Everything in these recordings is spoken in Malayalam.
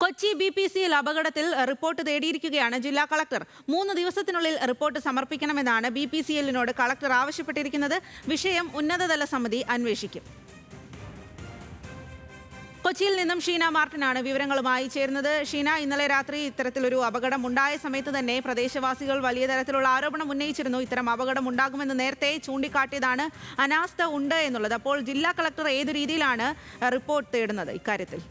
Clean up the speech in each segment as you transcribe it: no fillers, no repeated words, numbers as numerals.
കൊച്ചി BPCL അപകടത്തിൽ റിപ്പോർട്ട് തേടിയിരിക്കുകയാണ് ജില്ലാ കളക്ടർ. 3 ദിവസത്തിനുള്ളിൽ റിപ്പോർട്ട് സമർപ്പിക്കണമെന്നാണ് BPCLനോട് കളക്ടർ ആവശ്യപ്പെട്ടിരിക്കുന്നത്. വിഷയം ഉന്നതതല സമിതി അന്വേഷിക്കും. കൊച്ചിയിൽ നിന്നും ഷീന മാർട്ടിനാണ് വിവരങ്ങളുമായി ചേരുന്നത്. ഷീന, ഇന്നലെ രാത്രി ഇത്തരത്തിലൊരു അപകടം ഉണ്ടായ സമയത്ത് തന്നെ പ്രദേശവാസികൾ വലിയ തരത്തിലുള്ള ആരോപണം ഉന്നയിച്ചിരുന്നു. ഇത്തരം അപകടം ഉണ്ടാകുമെന്ന് നേരത്തെ ചൂണ്ടിക്കാട്ടിയതാണ്. അനാസ്ഥ ഉണ്ട് എന്നുള്ളത്. അപ്പോൾ ജില്ലാ കളക്ടർ ഏതു രീതിയിലാണ് റിപ്പോർട്ട് തേടുന്നത് ഇക്കാര്യത്തിൽ?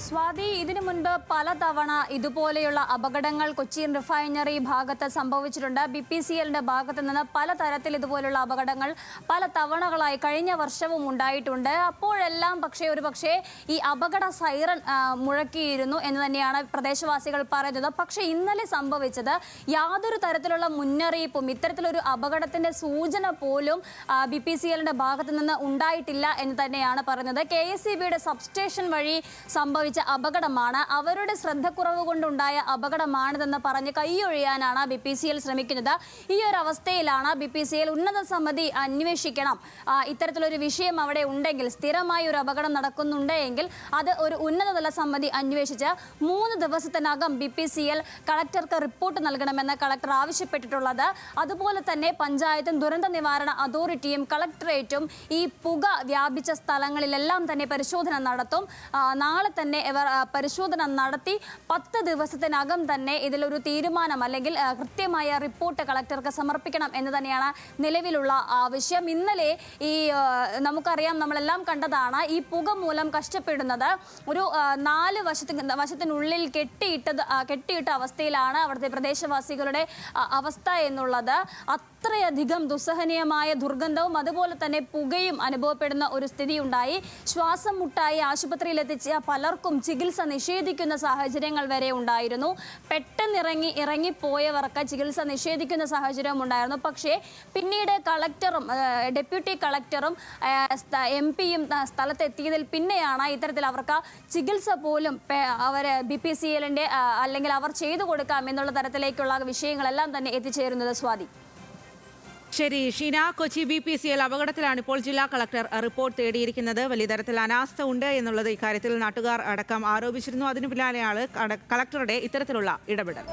സ്വാതി, ഇതിനു മുൻപ് പലതവണ ഇതുപോലെയുള്ള അപകടങ്ങൾ കൊച്ചിൻ റിഫൈനറി ഭാഗത്ത് സംഭവിച്ചിട്ടുണ്ട്. BPCLന്റെ ഭാഗത്ത് നിന്ന് പലതരത്തിൽ ഇതുപോലുള്ള അപകടങ്ങൾ പല തവണകളായി കഴിഞ്ഞ വർഷവും ഉണ്ടായിട്ടുണ്ട്. അപ്പോഴെല്ലാം പക്ഷേ ഈ അപകട സൈറൻ മുഴക്കിയിരുന്നു എന്ന് തന്നെയാണ് പ്രദേശവാസികൾ പറയുന്നത്. പക്ഷേ ഇന്നലെ സംഭവിച്ചത് യാതൊരു തരത്തിലുള്ള മുന്നറിയിപ്പും, ഇത്തരത്തിലൊരു അപകടത്തിന്റെ സൂചന പോലും BPCLന്റെ ഭാഗത്ത് നിന്ന് ഉണ്ടായിട്ടില്ല എന്ന് തന്നെയാണ് പറയുന്നത്. KSEBയുടെ സബ്സ്റ്റേഷൻ വഴി സംഭവിച്ച അപകടമാണ്, അവരുടെ ശ്രദ്ധക്കുറവ് കൊണ്ടുണ്ടായ അപകടമാണിതെന്ന് പറഞ്ഞ് കൈയൊഴിയാനാണ് BPCL ശ്രമിക്കുന്നത്. ഈ ഒരു അവസ്ഥയിലാണ് BPCL ഉന്നത സമിതി അന്വേഷിക്കണം, ഇത്തരത്തിലൊരു വിഷയം അവിടെ ഉണ്ടെങ്കിൽ, സ്ഥിരമായി ഒരു അപകടം നടക്കുന്നുണ്ടെങ്കിൽ അത് ഒരു ഉന്നതതല സമിതി അന്വേഷിച്ച് 3 ദിവസത്തിനകം BPCL കളക്ടർക്ക് റിപ്പോർട്ട് നൽകണമെന്ന് കളക്ടർ ആവശ്യപ്പെട്ടിട്ടുള്ളത്. അതുപോലെ തന്നെ പഞ്ചായത്തും ദുരന്ത നിവാരണ അതോറിറ്റിയും കളക്ടറേറ്റും ഈ പുക വ്യാപിച്ച സ്ഥലങ്ങളിലെല്ലാം തന്നെ പരിശോധന നടത്തും. നാളെ തന്നെ ഇവർ പരിശോധന നടത്തി 10 ദിവസത്തിനകം തന്നെ ഇതിലൊരു തീരുമാനം അല്ലെങ്കിൽ കൃത്യമായ റിപ്പോർട്ട് കളക്ടർക്ക് സമർപ്പിക്കണം എന്ന് തന്നെയാണ് നിലവിലുള്ള ആവശ്യം. ഇന്നലെ നമുക്കറിയാം, നമ്മളെല്ലാം കണ്ടതാണ്, ഈ പുക മൂലം കഷ്ടപ്പെടുന്നത് ഒരു 4 വശത്തിനുള്ളിൽ കെട്ടിയിട്ട അവസ്ഥയിലാണ് അവിടുത്തെ പ്രദേശവാസികളുടെ അവസ്ഥ എന്നുള്ളത്. അത്രയധികം ദുസ്സഹനീയമായ ദുർഗന്ധവും അതുപോലെ തന്നെ പുകയും അനുഭവപ്പെടുന്ന ഒരു സ്ഥിതി ഉണ്ടായി. ശ്വാസം മുട്ടായി ആശുപത്രിയിൽ എത്തിച്ച പലർക്കും ചികിത്സ നിഷേധിക്കുന്ന സാഹചര്യങ്ങൾ വരെ ഉണ്ടായിരുന്നു. പെട്ടെന്ന് ഇറങ്ങിപ്പോയവർക്ക് ചികിത്സ നിഷേധിക്കുന്ന സാഹചര്യം ഉണ്ടായിരുന്നു. പക്ഷേ പിന്നീട് കളക്ടറും ഡെപ്യൂട്ടി കളക്ടറും MP-യും സ്ഥലത്തെത്തിയതിൽ പിന്നെയാണ് ഇത്തരത്തിൽ അവർക്ക് ചികിത്സ പോലും BPCLന്റെ അല്ലെങ്കിൽ അവർ ചെയ്തു കൊടുക്കാം എന്നുള്ള തരത്തിലേക്കുള്ള വിഷയങ്ങളെല്ലാം തന്നെ എത്തിച്ചേരുന്നത്. സ്വാതി. ശരി ഷീന, കൊച്ചി BPCL അപകടത്തിലാണ് ഇപ്പോൾ ജില്ലാ കളക്ടർ റിപ്പോർട്ട് തേടിയിരിക്കുന്നത്. വലിയ തരത്തിൽ അനാസ്ഥ ഉണ്ട് എന്നുള്ളത് ഇക്കാര്യത്തിൽ നാട്ടുകാർ അടക്കം ആരോപിച്ചിരുന്നു. അതിനു പിന്നാലെയാണ് കളക്ടറുടെ ഇത്തരത്തിലുള്ള ഇടപെടൽ.